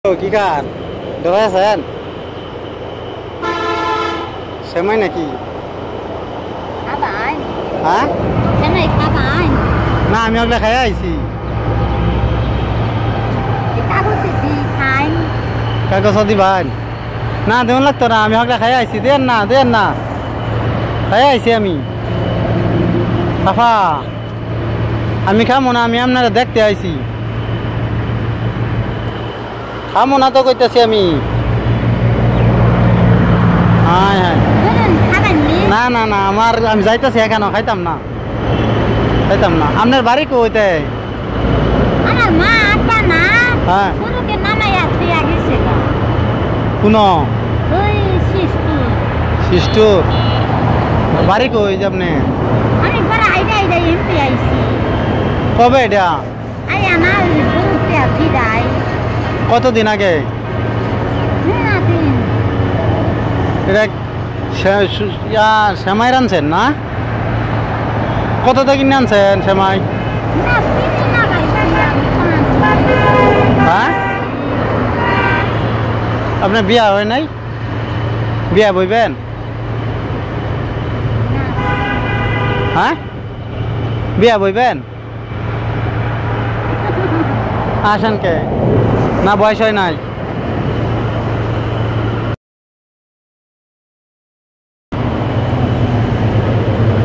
কি খান ধরে আছেন সেমাই নাকি হ্যাঁ না আমি ওগুলা খাই আইছি কাগজ দিবান না দেন লাগতো না আমি ওগুলা খাই আইছি দেন না খাই আইছি আমি বাবা আমি খামো না আমি আপনারা দেখতে আইছি খামো না তো কইতেছি আমি হ্যাঁ হ্যাঁ না না না আমার আমি যাইতেছি এখানে খাইতাম না আপনার বাড়ি কইতে হ্যাঁ কোন শিষ্টু বাড়ি কই যে আপনি কবে এটা কতদিন আগে এটা সেমাই রানছেন না কত থেকে আনছেন সেমাই হ্যাঁ আপনার বিয়া হয় নাই বিয়া বইবেন হ্যাঁ বিয়া বইবেন আসেন কে না বয়স হয় নাই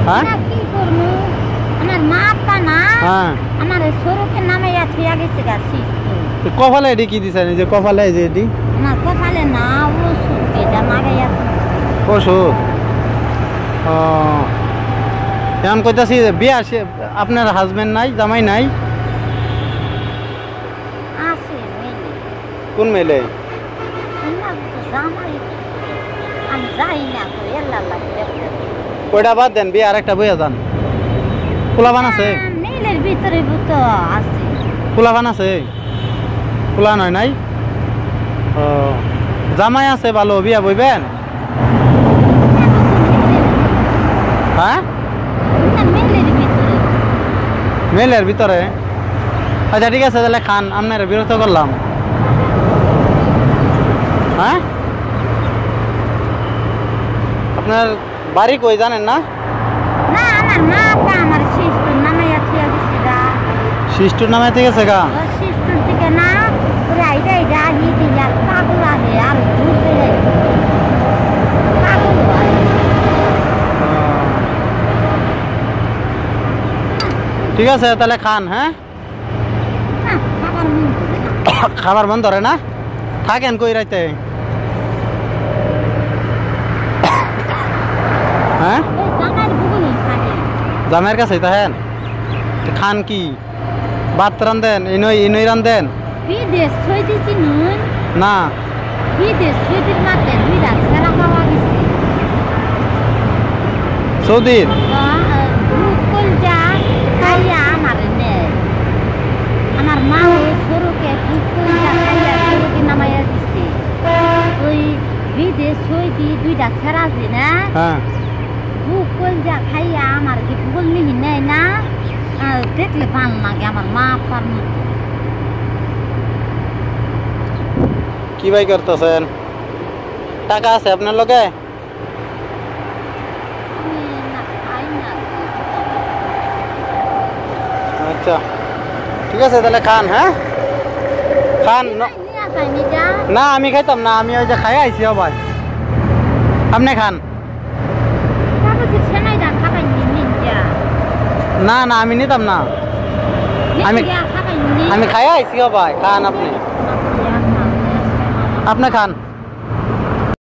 হ্যাঁ কপালে এটি কি দিছেন যে কপালে যে এটি ওষুধ ও এখন কইতাছি বিয়া আপনার হাজবেন্ড নাই জামাই নাই কোন মেলে কয়টা বাদ দেন বিয়ে আরেকটা বইয়া যান পোলাবান আছে পোলাবান আছে পোলা নয় নাই ও জামাই আছে ভালো বিয়া বইবেন হ্যাঁ মেলের ভিতরে আচ্ছা ঠিক আছে তাহলে খান আপনার বিরক্ত করলাম হ্যাঁ আপনার বাড়ি কই জানেন না শিষ্টুর নামে থেকে গেছে গা ঠিক আছে তাহলে খান হ্যাঁ খাবার মন ধরে না থাকেন কই রাইতে হ্যাঁ জামাইয়ের কাছে থাকেন খান কি ভাত রান্ধেন ইনই রান্ধেন না সৌদির আমার মা সরুকে নামাইয়া দিছে ওই বিদেশ সৌদি দুইটা ছেড়া আছে না ভূগোল যা খাইয়া আমার কি ভূগোল নিহি নেয় না দেখলে ভাল লাগে আমার মা আপার মতো কি ভাই করতেছেন টাকা আছে আপনার লগে আচ্ছা ঠিক আছে তাহলে খান হ্যাঁ খান না আমি খাইতাম না আমি ওই যে খাই আইছি ভাই আপনি খান না না আমি নিতাম না আমি খাই আইছি ভাই খান আপনি খান